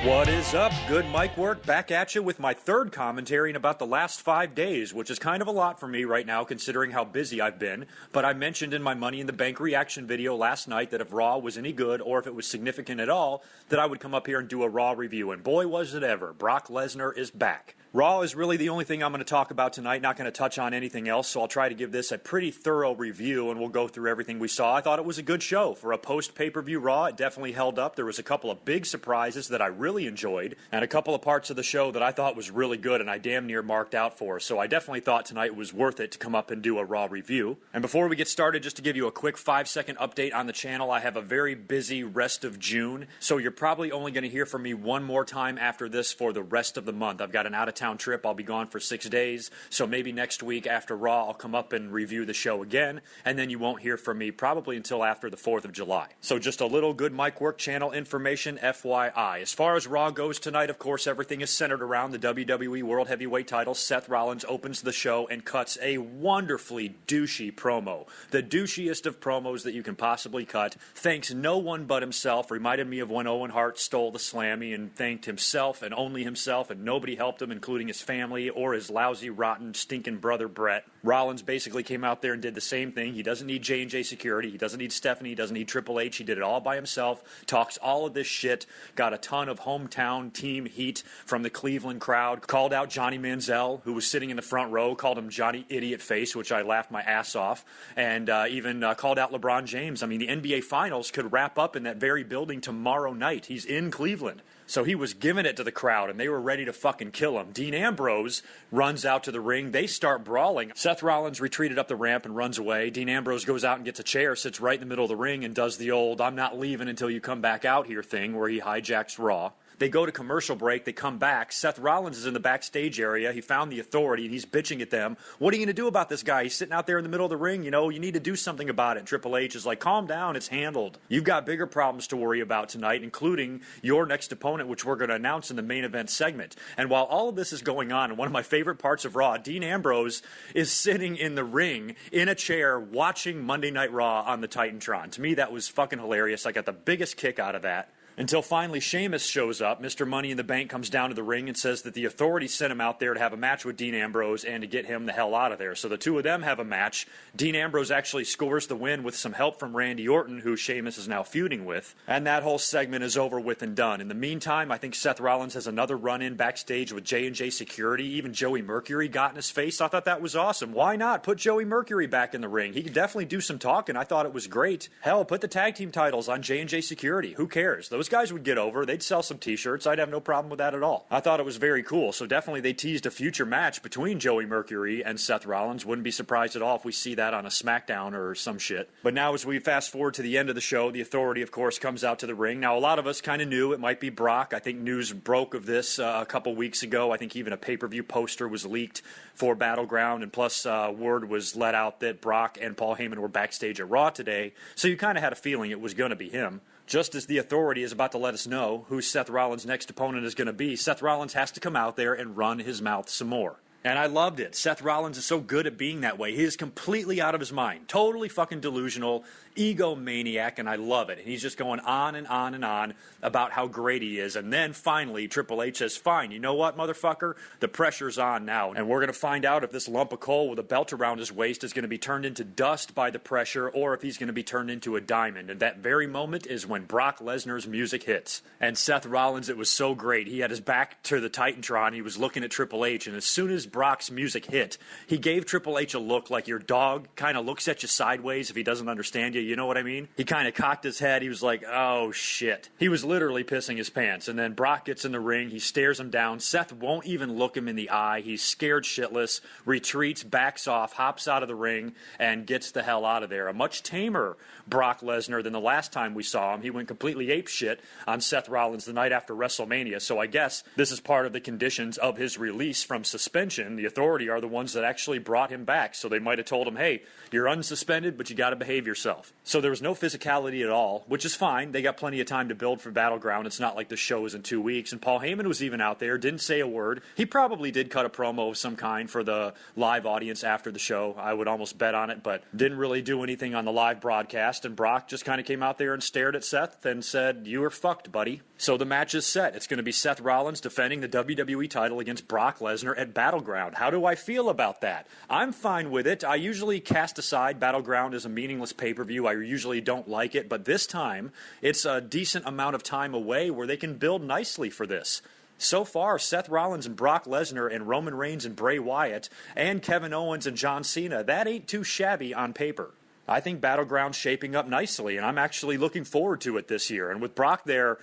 What is up? Good mic work, back at you with my third commentary in about the last 5 days, which is kind of a lot for me right now considering how busy I've been. But I mentioned in my Money in the Bank reaction video last night that if Raw was any good or if it was significant at all, that I would come up here and do a Raw review. And boy was it ever, Brock Lesnar is back. Raw is really the only thing I'm going to talk about tonight, not going to touch on anything else, so I'll try to give this a pretty thorough review and we'll go through everything we saw. I thought it was a good show. For a post-pay-per-view Raw, it definitely held up. There was a couple of big surprises that I really enjoyed, and a couple of parts of the show that I thought was really good and I damn near marked out for, so I definitely thought tonight was worth it to come up and do a Raw review. And before we get started, just to give you a quick 5-second update on the channel, I have a very busy rest of June, so you're probably only going to hear from me one more time after this for the rest of the month. I've got an out-of-town trip. I'll be gone for 6 days, so maybe next week after Raw I'll come up and review the show again, and then you won't hear from me probably until after the 4th of July. So just a little good mic work channel information FYI. As far as Raw goes tonight, of course, everything is centered around the WWE World Heavyweight title. Seth Rollins opens the show and cuts a wonderfully douchey promo. The douchiest of promos that you can possibly cut. Thanks no one but himself. Reminded me of when Owen Hart stole the Slammy and thanked himself and only himself, and nobody helped him, including his family or his lousy, rotten, stinking brother Brett. Rollins basically came out there and did the same thing. He doesn't need J&J security. He doesn't need Stephanie. He doesn't need Triple H. He did it all by himself. Talks all of this shit. Got a ton of hometown team heat from the Cleveland crowd. Called out Johnny Manziel, who was sitting in the front row. Called him Johnny Idiot Face, which I laughed my ass off. And even called out LeBron James. I mean, the NBA Finals could wrap up in that very building tomorrow night. He's in Cleveland. So he was giving it to the crowd, and they were ready to fucking kill him. Dean Ambrose runs out to the ring. They start brawling. Seth Rollins retreated up the ramp and runs away. Dean Ambrose goes out and gets a chair, sits right in the middle of the ring, and does the old "I'm not leaving until you come back out here" thing, where he hijacks Raw. They go to commercial break. They come back. Seth Rollins is in the backstage area. He found the Authority, and he's bitching at them. What are you going to do about this guy? He's sitting out there in the middle of the ring. You know, you need to do something about it. And Triple H is like, calm down. It's handled. You've got bigger problems to worry about tonight, including your next opponent, which we're going to announce in the main event segment. And while all of this is going on, and one of my favorite parts of Raw, Dean Ambrose is sitting in the ring in a chair watching Monday Night Raw on the Titantron. To me, that was fucking hilarious. I got the biggest kick out of that. Until finally Sheamus shows up. Mr. Money in the Bank comes down to the ring and says that the Authority sent him out there to have a match with Dean Ambrose and to get him the hell out of there. So the two of them have a match. Dean Ambrose actually scores the win with some help from Randy Orton, who Sheamus is now feuding with. And that whole segment is over with and done. In the meantime, I think Seth Rollins has another run-in backstage with J&J security. Even Joey Mercury got in his face. I thought that was awesome. Why not? Put Joey Mercury back in the ring. He could definitely do some talking. I thought it was great. Hell, put the tag team titles on J&J security. Who cares? Those guys would get over. They'd sell some t-shirts. I'd have no problem with that at all. I thought it was very cool. So definitely they teased a future match between Joey Mercury and Seth Rollins. Wouldn't be surprised at all if we see that on a SmackDown or some shit. But now as we fast forward to the end of the show, the Authority, of course, comes out to the ring. Now, a lot of us kind of knew it might be Brock. I think news broke of this a couple weeks ago. I think even a pay-per-view poster was leaked for Battleground, and plus word was let out that Brock and Paul Heyman were backstage at Raw today. So you kind of had a feeling it was going to be him. Just as the Authority is about to let us know who Seth Rollins' next opponent is going to be, Seth Rollins has to come out there and run his mouth some more. And I loved it. Seth Rollins is so good at being that way. He is completely out of his mind. Totally fucking delusional, egomaniac, and I love it. And he's just going on and on and on about how great he is. And then finally, Triple H says, fine, you know what, motherfucker? The pressure's on now. And we're going to find out if this lump of coal with a belt around his waist is going to be turned into dust by the pressure or if he's going to be turned into a diamond. And that very moment is when Brock Lesnar's music hits. And Seth Rollins, it was so great. He had his back to the Titantron. He was looking at Triple H. And as soon as Brock's music hit, he gave Triple H a look like your dog kind of looks at you sideways if he doesn't understand you. You know what I mean? He kind of cocked his head. He was like, oh, shit. He was literally pissing his pants. And then Brock gets in the ring. He stares him down. Seth won't even look him in the eye. He's scared shitless, retreats, backs off, hops out of the ring, and gets the hell out of there. A much tamer Brock Lesnar than the last time we saw him. He went completely apeshit on Seth Rollins the night after WrestleMania. So I guess this is part of the conditions of his release from suspension. The Authority are the ones that actually brought him back. So they might have told him, hey, you're unsuspended, but you got to behave yourself. So there was no physicality at all, which is fine. They got plenty of time to build for Battleground. It's not like the show is in 2 weeks. And Paul Heyman was even out there, didn't say a word. He probably did cut a promo of some kind for the live audience after the show. I would almost bet on it, but didn't really do anything on the live broadcast. And Brock just kind of came out there and stared at Seth and said, "You are fucked, buddy." So the match is set. It's going to be Seth Rollins defending the WWE title against Brock Lesnar at Battleground. How do I feel about that? I'm fine with it. I usually cast aside Battleground as a meaningless pay-per-view. I usually don't like it, but this time it's a decent amount of time away where they can build nicely for this. So far, Seth Rollins and Brock Lesnar and Roman Reigns and Bray Wyatt and Kevin Owens and John Cena, that ain't too shabby on paper. I think Battleground's shaping up nicely, and I'm actually looking forward to it this year. And with Brock there,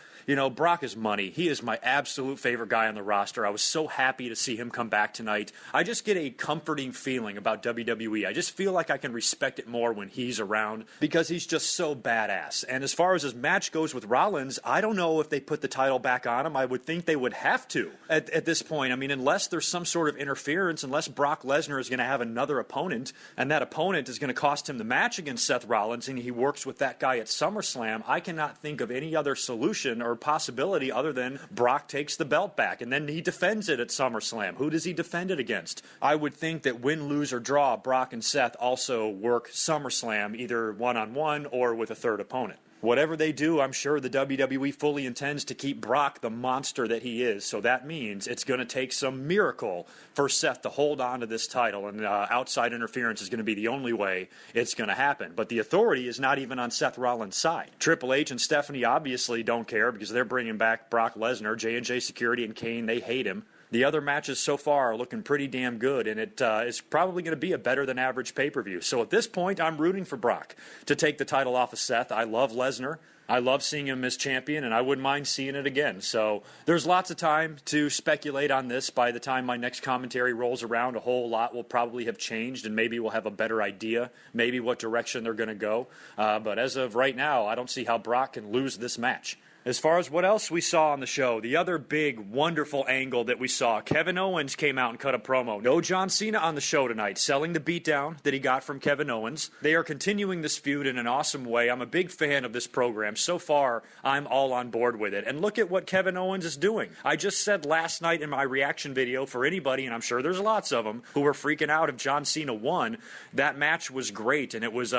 Brock is money. He is my absolute favorite guy on the roster. I was so happy to see him come back tonight. I just get a comforting feeling about WWE. I just feel like I can respect it more when he's around because he's just so badass. And as far as his match goes with Rollins, I don't know if they put the title back on him. I would think they would have to at this point. I mean, unless there's some sort of interference, unless Brock Lesnar is going to have another opponent, and that opponent is going to cost him the match against Seth Rollins, and he works with that guy at SummerSlam, I cannot think of any other solution or possibility other than Brock takes the belt back, and then he defends it at SummerSlam. Who does he defend it against? I would think that win, lose, or draw, Brock and Seth also work SummerSlam, either one-on-one or with a third opponent. Whatever they do, I'm sure the WWE fully intends to keep Brock the monster that he is, so that means it's going to take some miracle for Seth to hold on to this title, and outside interference is going to be the only way it's going to happen. But the authority is not even on Seth Rollins' side. Triple H and Stephanie obviously don't care because they're bringing back Brock Lesnar. J&J Security and Kane, they hate him. The other matches so far are looking pretty damn good, and it is probably going to be a better-than-average pay-per-view. So at this point, I'm rooting for Brock to take the title off of Seth. I love Lesnar. I love seeing him as champion, and I wouldn't mind seeing it again. So there's lots of time to speculate on this. By the time my next commentary rolls around, a whole lot will probably have changed, and maybe we'll have a better idea, maybe what direction they're going to go. But as of right now, I don't see how Brock can lose this match. As far as what else we saw on the show, the other big, wonderful angle that we saw, Kevin Owens came out and cut a promo. No John Cena on the show tonight, selling the beatdown that he got from Kevin Owens. They are continuing this feud in an awesome way. I'm a big fan of this program. So far, I'm all on board with it. And look at what Kevin Owens is doing. I just said last night in my reaction video, for anybody, and I'm sure there's lots of them, who were freaking out if John Cena won, that match was great. And it was,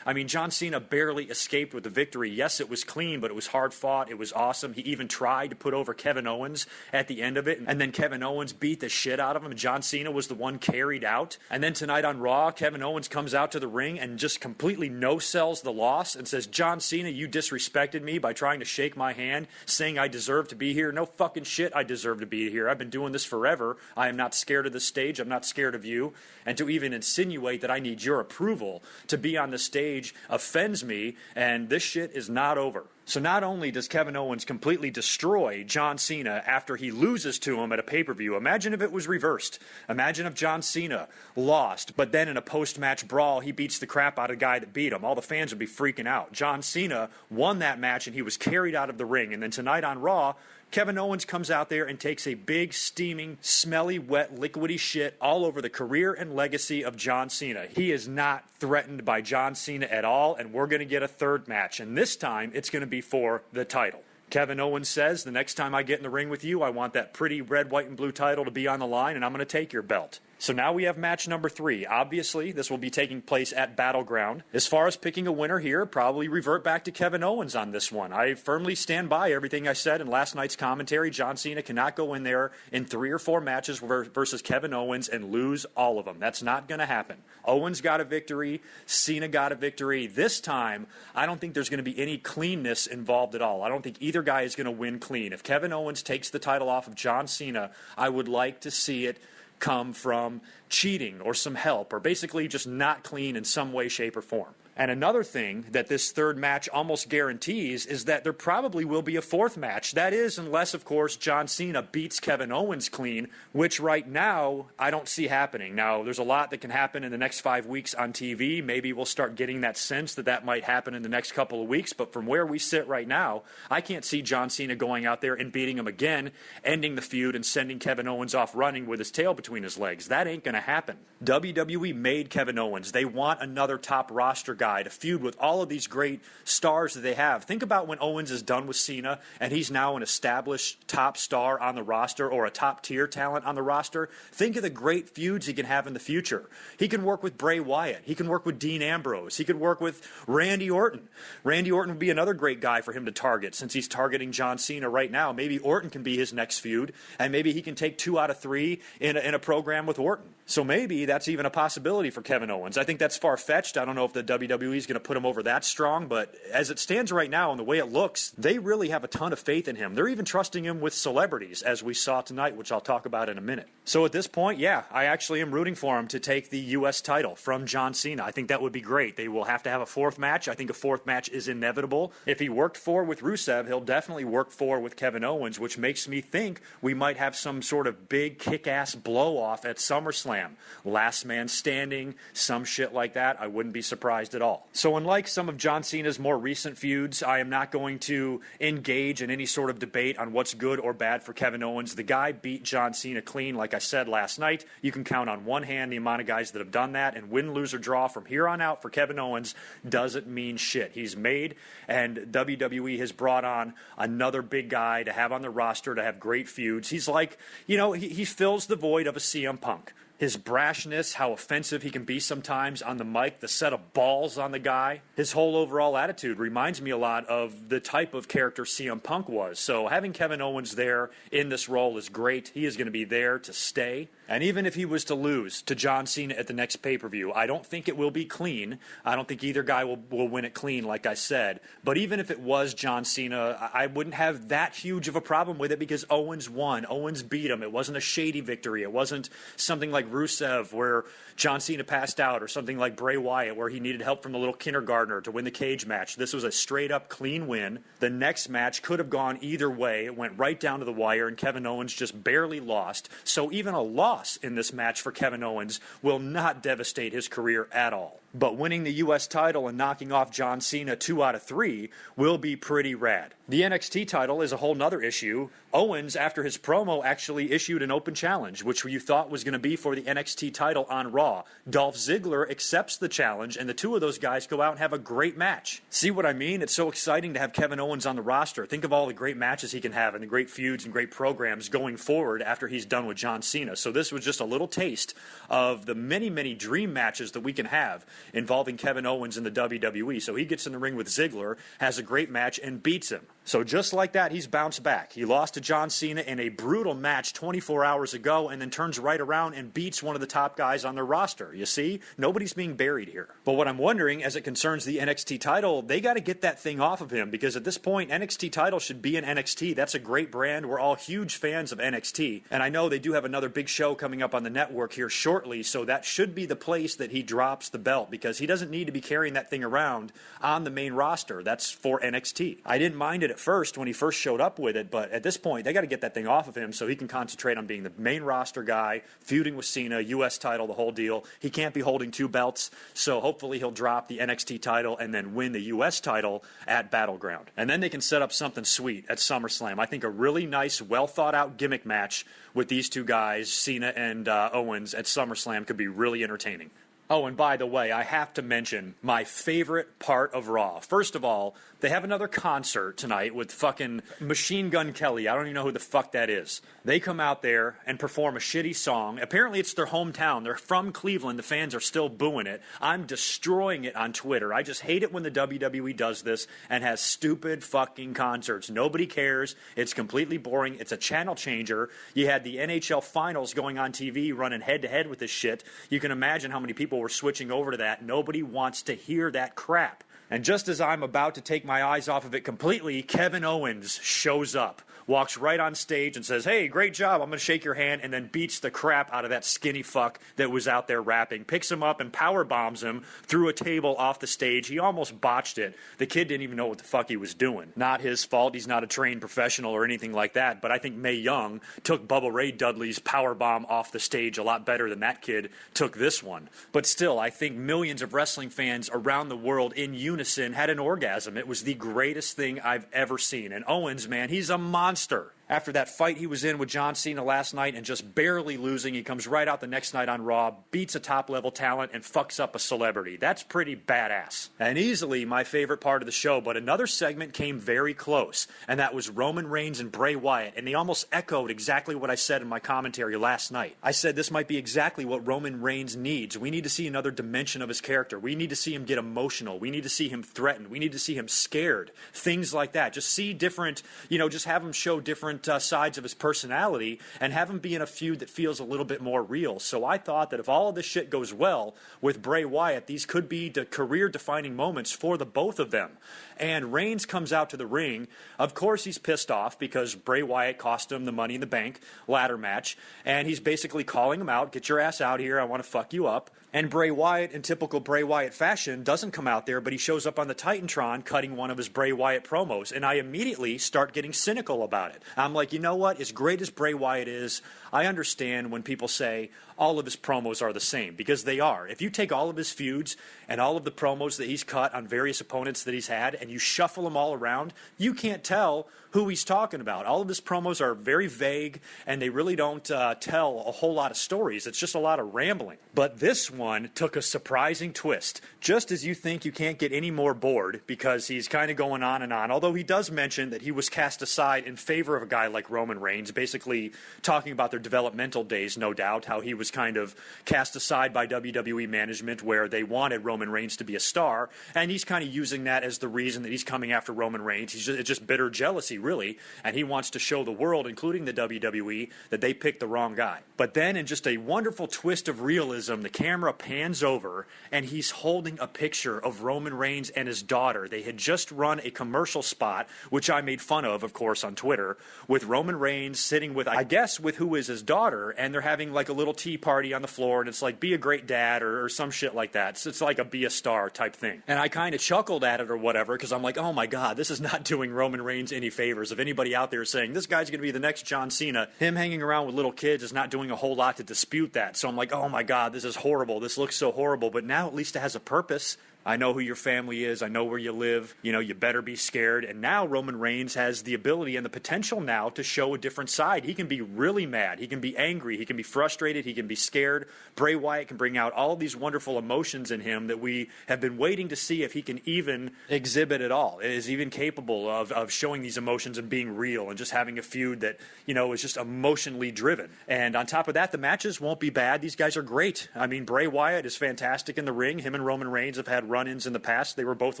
John Cena barely escaped with the victory. Yes, it was clean, but it was hard fought. It was awesome. He even tried to put over Kevin Owens at the end of it, and then Kevin Owens beat the shit out of him, and John Cena was the one carried out. And then tonight on Raw, Kevin Owens comes out to the ring and just completely no-sells the loss and says, "John Cena, you disrespected me by trying to shake my hand, saying I deserve to be here. No fucking shit, I deserve to be here. I've been doing this forever. I am not scared of the stage. I'm not scared of you. And to even insinuate that I need your approval to be on the stage offends me, and this shit is not over." So not only does Kevin Owens completely destroy John Cena after he loses to him at a pay-per-view, imagine if it was reversed. Imagine if John Cena lost, but then in a post-match brawl, he beats the crap out of the guy that beat him. All the fans would be freaking out. John Cena won that match, and he was carried out of the ring. And then tonight on Raw, Kevin Owens comes out there and takes a big, steaming, smelly, wet, liquidy shit all over the career and legacy of John Cena. He is not threatened by John Cena at all, and we're going to get a third match. And this time, it's going to be for the title. Kevin Owens says, "The next time I get in the ring with you, I want that pretty red, white, and blue title to be on the line, and I'm going to take your belt." So now we have match number 3. Obviously, this will be taking place at Battleground. As far as picking a winner here, probably revert back to Kevin Owens on this one. I firmly stand by everything I said in last night's commentary. John Cena cannot go in there in 3 or 4 matches versus Kevin Owens and lose all of them. That's not going to happen. Owens got a victory. Cena got a victory. This time, I don't think there's going to be any cleanness involved at all. I don't think either guy is going to win clean. If Kevin Owens takes the title off of John Cena, I would like to see it come from cheating or some help or basically just not clean in some way, shape, or form. And another thing that this third match almost guarantees is that there probably will be a fourth match. That is, unless, of course, John Cena beats Kevin Owens clean, which right now I don't see happening. Now, there's a lot that can happen in the next 5 weeks on TV. Maybe we'll start getting that sense that that might happen in the next couple of weeks. But from where we sit right now, I can't see John Cena going out there and beating him again, ending the feud, and sending Kevin Owens off running with his tail between his legs. That ain't going to happen. WWE made Kevin Owens. They want another top roster guy to feud with all of these great stars that they have. Think about when Owens is done with Cena and he's now an established top star on the roster or a top tier talent on the roster. Think of the great feuds he can have in the future. He can work with Bray Wyatt. He can work with Dean Ambrose. He could work with Randy Orton. Randy Orton would be another great guy for him to target since he's targeting John Cena right now. Maybe Orton can be his next feud, and maybe he can take 2 out of 3 in a program with Orton. So maybe that's even a possibility for Kevin Owens. I think that's far-fetched. I don't know if the WWE is going to put him over that strong, but as it stands right now and the way it looks, they really have a ton of faith in him. They're even trusting him with celebrities, as we saw tonight, which I'll talk about in a minute. So at this point, yeah, I actually am rooting for him to take the U.S. title from John Cena. I think that would be great. They will have to have a 4th match. I think a 4th match is inevitable. If he worked 4 with Rusev, he'll definitely work 4 with Kevin Owens, which makes me think we might have some sort of big kick-ass blow-off at SummerSlam. Last man standing, some shit like that. I wouldn't be surprised at all. So unlike some of John Cena's more recent feuds, I am not going to engage in any sort of debate on what's good or bad for Kevin Owens. The guy beat John Cena clean, like I said last night. You can count on one hand the amount of guys that have done that, and win, lose, or draw from here on out for Kevin Owens doesn't mean shit. He's made, and WWE has brought on another big guy to have on the roster to have great feuds. He's like, he fills the void of a CM Punk. His brashness, how offensive he can be sometimes on the mic, the set of balls on the guy. His whole overall attitude reminds me a lot of the type of character CM Punk was. So having Kevin Owens there in this role is great. He is going to be there to stay. And even if he was to lose to John Cena at the next pay-per-view, I don't think it will be clean. I don't think either guy will win it clean, like I said. But even if it was John Cena, I wouldn't have that huge of a problem with it because Owens won. Owens beat him. It wasn't a shady victory. It wasn't something like Rusev where John Cena passed out, or something like Bray Wyatt where he needed help from the little kindergartner to win the cage match. This was a straight-up clean win. The next match could have gone either way. It went right down to the wire, and Kevin Owens just barely lost. So even a loss in this match for Kevin Owens will not devastate his career at all. But winning the U.S. title and knocking off John Cena 2 out of 3 will be pretty rad. The NXT title is a whole nother issue. Owens, after his promo, actually issued an open challenge, which you thought was going to be for the NXT title on Raw. Dolph Ziggler accepts the challenge, and the two of those guys go out and have a great match. See what I mean? It's so exciting to have Kevin Owens on the roster. Think of all the great matches he can have and the great feuds and great programs going forward after he's done with John Cena. So this was just a little taste of the many, many dream matches that we can have involving Kevin Owens in the WWE. So he gets in the ring with Ziggler, has a great match, and beats him. So just like that, he's bounced back. He lost to John Cena in a brutal match 24 hours ago and then turns right around and beats one of the top guys on their roster. You see? Nobody's being buried here. But what I'm wondering, as it concerns the NXT title, they got to get that thing off of him, because at this point, NXT title should be in NXT. That's a great brand. We're all huge fans of NXT. And I know they do have another big show coming up on the network here shortly, so that should be the place that he drops the belt, because he doesn't need to be carrying that thing around on the main roster. That's for NXT. I didn't mind it at first when he first showed up with it, but at this point, they got to get that thing off of him so he can concentrate on being the main roster guy, feuding with Cena, U.S. title, the whole deal. He can't be holding 2 belts, so hopefully he'll drop the NXT title and then win the U.S. title at Battleground. And then they can set up something sweet at SummerSlam. I think a really nice, well-thought-out gimmick match with these two guys, Cena and Owens, at SummerSlam could be really entertaining. Oh, and by the way, I have to mention my favorite part of Raw. First of all, they have another concert tonight with fucking Machine Gun Kelly. I don't even know who the fuck that is. They come out there and perform a shitty song. Apparently it's their hometown. They're from Cleveland. The fans are still booing it. I'm destroying it on Twitter. I just hate it when the WWE does this and has stupid fucking concerts. Nobody cares. It's completely boring. It's a channel changer. You had the NHL Finals going on TV running head-to-head with this shit. You can imagine how many people were switching over to that. Nobody wants to hear that crap. And just as I'm about to take my eyes off of it completely, Kevin Owens shows up, walks right on stage and says, "Hey, great job, I'm going to shake your hand," and then beats the crap out of that skinny fuck that was out there rapping, picks him up and power bombs him through a table off the stage. He almost botched it. The kid didn't even know what the fuck he was doing. Not his fault. He's not a trained professional or anything like that, but I think Mae Young took Bubba Ray Dudley's power bomb off the stage a lot better than that kid took this one. But still, I think millions of wrestling fans around the world in unison had an orgasm. It was the greatest thing I've ever seen. And Owens, man, he's a monster. after that fight he was in with John Cena last night and just barely losing. He comes right out the next night on Raw, beats a top-level talent, and fucks up a celebrity. That's pretty badass. And easily my favorite part of the show, but another segment came very close, and that was Roman Reigns and Bray Wyatt, and they almost echoed exactly what I said in my commentary last night. I said this might be exactly what Roman Reigns needs. We need to see another dimension of his character. We need to see him get emotional. We need to see him threatened. We need to see him scared. Things like that. Just see different, just have him show different sides of his personality and have him be in a feud that feels a little bit more real. So I thought that if all of this shit goes well with Bray Wyatt, these could be the career-defining moments for the both of them. And Reigns comes out to the ring. Of course he's pissed off because Bray Wyatt cost him the Money in the Bank ladder match. And he's basically calling him out, get your ass out here, I want to fuck you up. And Bray Wyatt, in typical Bray Wyatt fashion, doesn't come out there, but he shows up on the Titantron cutting one of his Bray Wyatt promos. And I immediately start getting cynical about it. I'm like, you know what? As great as Bray Wyatt is, I understand when people say all of his promos are the same, because they are. If you take all of his feuds and all of the promos that he's cut on various opponents that he's had and you shuffle them all around, you can't tell who he's talking about. All of his promos are very vague, and they really don't tell a whole lot of stories. It's just a lot of rambling. But this one took a surprising twist. Just as you think you can't get any more bored because he's kind of going on and on, although he does mention that he was cast aside in favor of a guy like Roman Reigns, basically talking about their developmental days, no doubt, how he was kind of cast aside by WWE management where they wanted Roman Reigns to be a star, and he's kind of using that as the reason that he's coming after Roman Reigns. It's just bitter jealousy, really, and he wants to show the world, including the WWE, that they picked the wrong guy. But then, in just a wonderful twist of realism, the camera pans over, and he's holding a picture of Roman Reigns and his daughter. They had just run a commercial spot, which I made fun of course, on Twitter, with Roman Reigns sitting with, I guess, with who is his daughter, and they're having like a little tea party on the floor, and it's like, be a great dad, or some shit like that. It's like a be a star type thing. And I kind of chuckled at it or whatever, because I'm like, oh my god, this is not doing Roman Reigns any favors. If anybody out there is saying, this guy's going to be the next John Cena, him hanging around with little kids is not doing a whole lot to dispute that. So I'm like, oh my god, this is horrible. This looks so horrible. But now at least it has a purpose. I know who your family is. I know where you live. You better be scared. And now Roman Reigns has the ability and the potential now to show a different side. He can be really mad. He can be angry. He can be frustrated. He can be scared. Bray Wyatt can bring out all of these wonderful emotions in him that we have been waiting to see if he can even exhibit at all. Is even capable of showing these emotions and being real and just having a feud that, is just emotionally driven. And on top of that, the matches won't be bad. These guys are great. I mean, Bray Wyatt is fantastic in the ring. Him and Roman Reigns have had run-ins in the past. They were both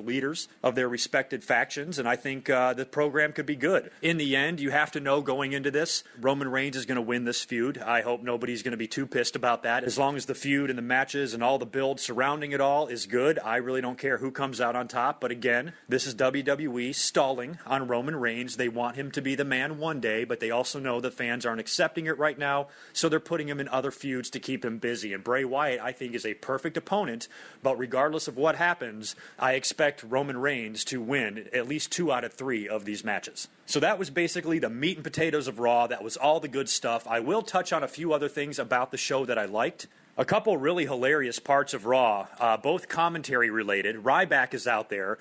leaders of their respected factions, and I think the program could be good. In the end, you have to know going into this, Roman Reigns is going to win this feud. I hope nobody's going to be too pissed about that. As long as the feud and the matches and all the build surrounding it all is good, I really don't care who comes out on top. But again, this is WWE stalling on Roman Reigns. They want him to be the man one day, but they also know the fans aren't accepting it right now, so they're putting him in other feuds to keep him busy. And Bray Wyatt, I think, is a perfect opponent, but regardless of what happens, I expect Roman Reigns to win at least 2 out of 3 of these matches. So that was basically the meat and potatoes of Raw. That was all the good stuff. I will touch on a few other things about the show that I liked. A couple really hilarious parts of Raw, both commentary related. Ryback is out there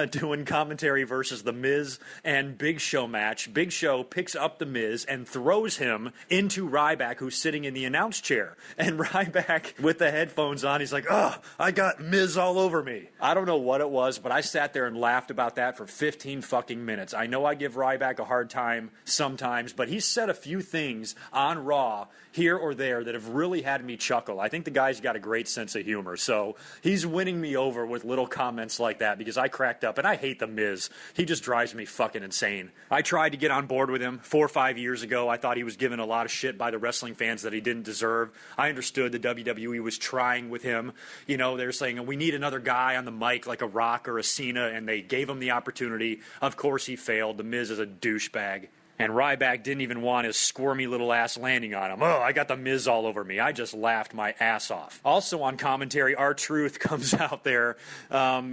doing commentary versus The Miz and Big Show match. Big Show picks up The Miz and throws him into Ryback, who's sitting in the announce chair. And Ryback, with the headphones on, he's like, oh, I got Miz all over me. I don't know what it was, but I sat there and laughed about that for 15 fucking minutes. I know I give Ryback a hard time sometimes, but he's said a few things on Raw here or there that have really had me chuckle. I think the guy's got a great sense of humor, so he's winning me over with little comments like that because I cracked up, and I hate The Miz. He just drives me fucking insane. I tried to get on board with him 4 or 5 years ago. I thought he was given a lot of shit by the wrestling fans that he didn't deserve. I understood the WWE was trying with him. They're saying, we need another guy on the mic like a Rock or a Cena, and they gave him the opportunity. Of course he failed. The Miz is a douchebag. And Ryback didn't even want his squirmy little ass landing on him. Oh, I got The Miz all over me. I just laughed my ass off. Also on commentary, R-Truth comes out there.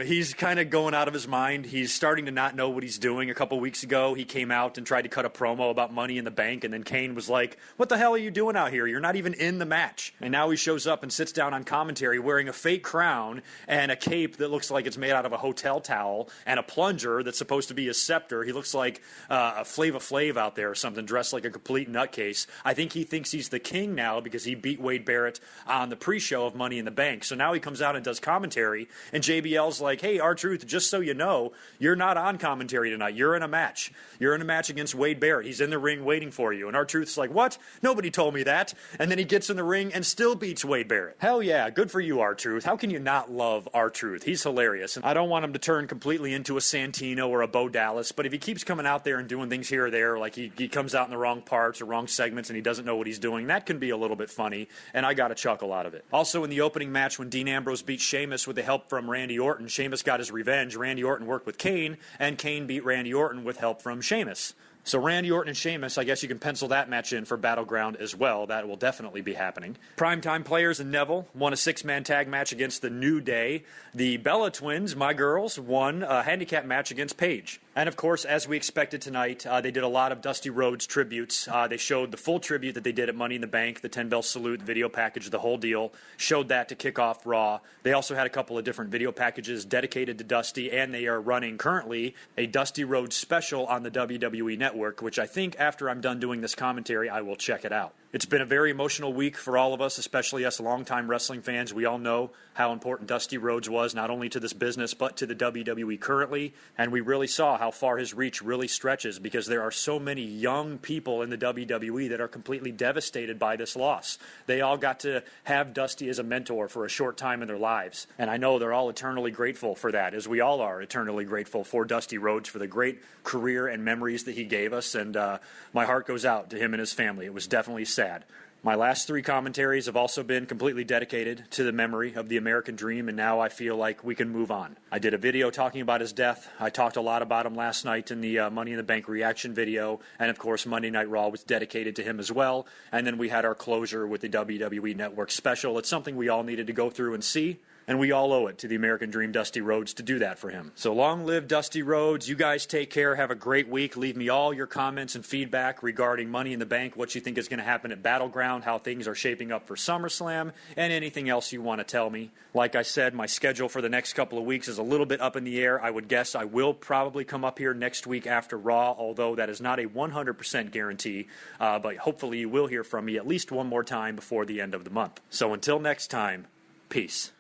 He's kind of going out of his mind. He's starting to not know what he's doing. A couple weeks ago, he came out and tried to cut a promo about Money in the Bank, and then Kane was like, what the hell are you doing out here? You're not even in the match. And now he shows up and sits down on commentary wearing a fake crown and a cape that looks like it's made out of a hotel towel and a plunger that's supposed to be a scepter. He looks like a Flava Flav slave out there or something, dressed like a complete nutcase. I think he thinks he's the king now because he beat Wade Barrett on the pre-show of Money in the Bank. So now he comes out and does commentary, and JBL's like, hey, R-Truth, just so you know, you're not on commentary tonight. You're in a match. You're in a match against Wade Barrett. He's in the ring waiting for you. And R-Truth's like, what? Nobody told me that. And then he gets in the ring and still beats Wade Barrett. Hell yeah, good for you, R-Truth. How can you not love R-Truth? He's hilarious. And I don't want him to turn completely into a Santino or a Bo Dallas, but if he keeps coming out there and doing things here or there, like he comes out in the wrong parts or wrong segments and he doesn't know what he's doing, that can be a little bit funny, and I got a chuckle out of it. Also, in the opening match when Dean Ambrose beat Sheamus with the help from Randy Orton, Sheamus got his revenge. Randy Orton worked with Kane, and Kane beat Randy Orton with help from Sheamus. So Randy Orton and Sheamus, I guess you can pencil that match in for Battleground as well. That will definitely be happening. Primetime Players and Neville won a 6-man tag match against the New Day. The Bella Twins, my girls, won a handicap match against Paige. And, of course, as we expected tonight, they did a lot of Dusty Rhodes tributes. They showed the full tribute that they did at Money in the Bank, the 10-bell salute, the video package, the whole deal. Showed that to kick off Raw. They also had a couple of different video packages dedicated to Dusty, and they are running currently a Dusty Rhodes special on the WWE Network, which I think after I'm done doing this commentary, I will check it out. It's been a very emotional week for all of us, especially us longtime wrestling fans. We all know how important Dusty Rhodes was, not only to this business, but to the WWE currently. And we really saw how far his reach really stretches, because there are so many young people in the WWE that are completely devastated by this loss. They all got to have Dusty as a mentor for a short time in their lives. And I know they're all eternally grateful for that, as we all are eternally grateful for Dusty Rhodes, for the great career and memories that he gave us. And my heart goes out to him and his family. It was definitely sad. My last 3 commentaries have also been completely dedicated to the memory of the American Dream, and now I feel like we can move on. I did a video talking about his death. I talked a lot about him last night in the Money in the Bank reaction video, and of course Monday Night Raw was dedicated to him as well. And then we had our closure with the WWE Network special. It's something we all needed to go through and see. And we all owe it to the American Dream, Dusty Rhodes, to do that for him. So long live Dusty Rhodes. You guys take care. Have a great week. Leave me all your comments and feedback regarding Money in the Bank, what you think is going to happen at Battleground, how things are shaping up for SummerSlam, and anything else you want to tell me. Like I said, my schedule for the next couple of weeks is a little bit up in the air. I would guess I will probably come up here next week after Raw, although that is not a 100% guarantee. But hopefully you will hear from me at least one more time before the end of the month. So until next time, peace.